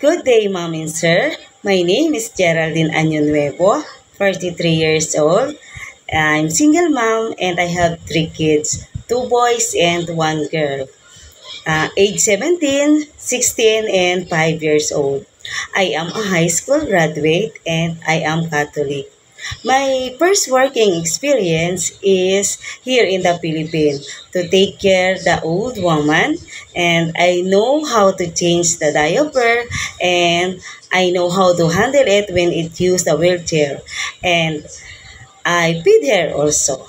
Good day, Mom and Sir. My name is Geraldine Año-Nuevo, 43 years old. I'm single mom and I have 3 kids, 2 boys and 1 girl. Age 17, 16, and 5 years old. I am a high school graduate and I am Catholic. My first working experience is here in the Philippines to take care the old woman, and I know how to change the diaper, and I know how to handle it when it use the wheelchair, and I feed her also.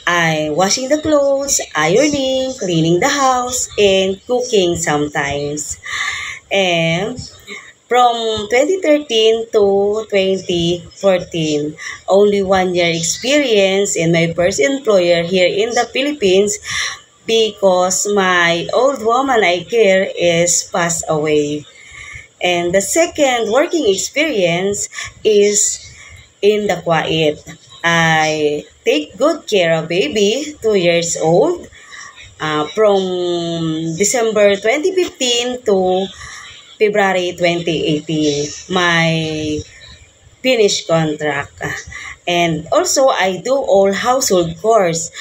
I washing the clothes, ironing, cleaning the house, and cooking sometimes. And from 2013 to 2014, only 1 year experience in my first employer here in the Philippines because my old woman I care is passed away. And the second working experience is in the quiet. I take good care of baby, 2 years old, from December 2015 to February 2018, my finished contract. And also, I do all household chores,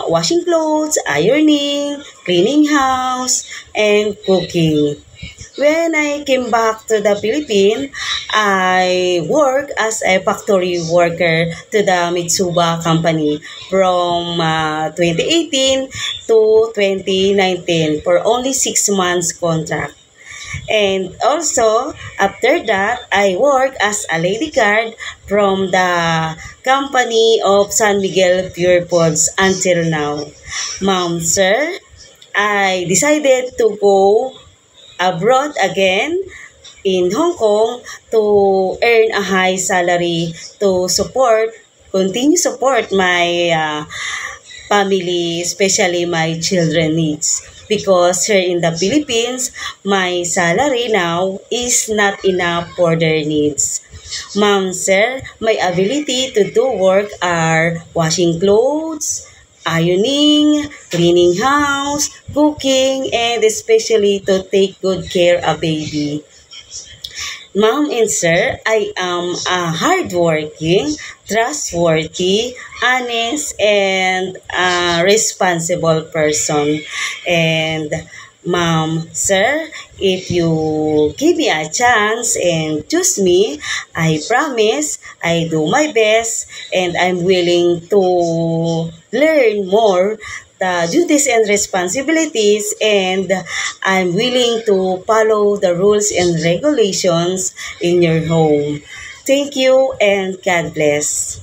washing clothes, ironing, cleaning house, and cooking. When I came back to the Philippines, I work as a factory worker to the Mitsuba company from 2018 to 2019 for only 6 months contract. And also, after that, I work as a lady guard from the company of San Miguel Pure Foods until now. Ma'am, sir, I decided to go abroad again in Hong Kong to earn a high salary to continue support my family, especially my children needs. Because here in the Philippines, my salary now is not enough for their needs. Ma'am, sir, my ability to do work are washing clothes, ironing, cleaning house, cooking, and especially to take good care of baby. Ma'am and sir, I am a hardworking, trustworthy, honest, and responsible person. And ma'am, sir, if you give me a chance and choose me, I promise I do my best and I'm willing to learn more the duties and responsibilities, and I'm willing to follow the rules and regulations in your home. Thank you and God bless.